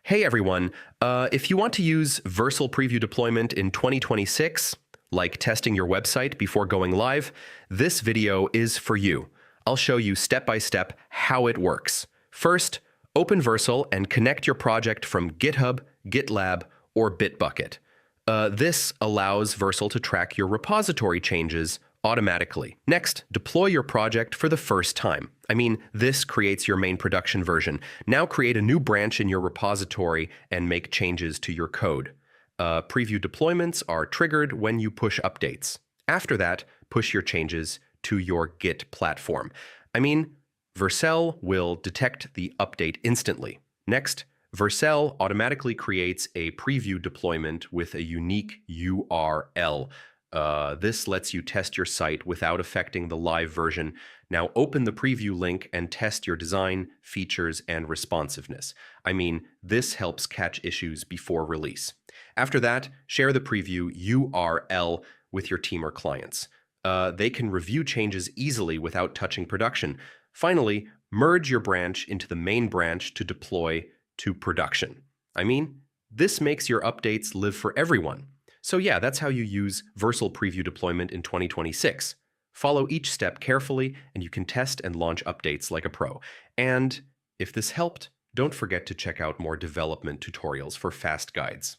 Hey everyone, if you want to use Vercel preview deployment in 2026, like testing your website before going live, this video is for you. I'll show you step by step how it works. First, open Vercel and connect your project from GitHub, GitLab, or Bitbucket. This allows Vercel to track your repository changes automatically. Next, deploy your project for the first time. This creates your main production version. Now create a new branch in your repository and make changes to your code. Preview deployments are triggered when you push updates. After that, push your changes to your Git platform. Vercel will detect the update instantly. Next, Vercel automatically creates a preview deployment with a unique URL. This lets you test your site without affecting the live version. Now open the preview link and test your design, features, and responsiveness. This helps catch issues before release. After that, share the preview URL with your team or clients. They can review changes easily without touching production. Finally, merge your branch into the main branch to deploy to production. This makes your updates live for everyone. So yeah, that's how you use Vercel preview deployment in 2026. Follow each step carefully and you can test and launch updates like a pro. And if this helped, don't forget to check out more development tutorials for fast guides.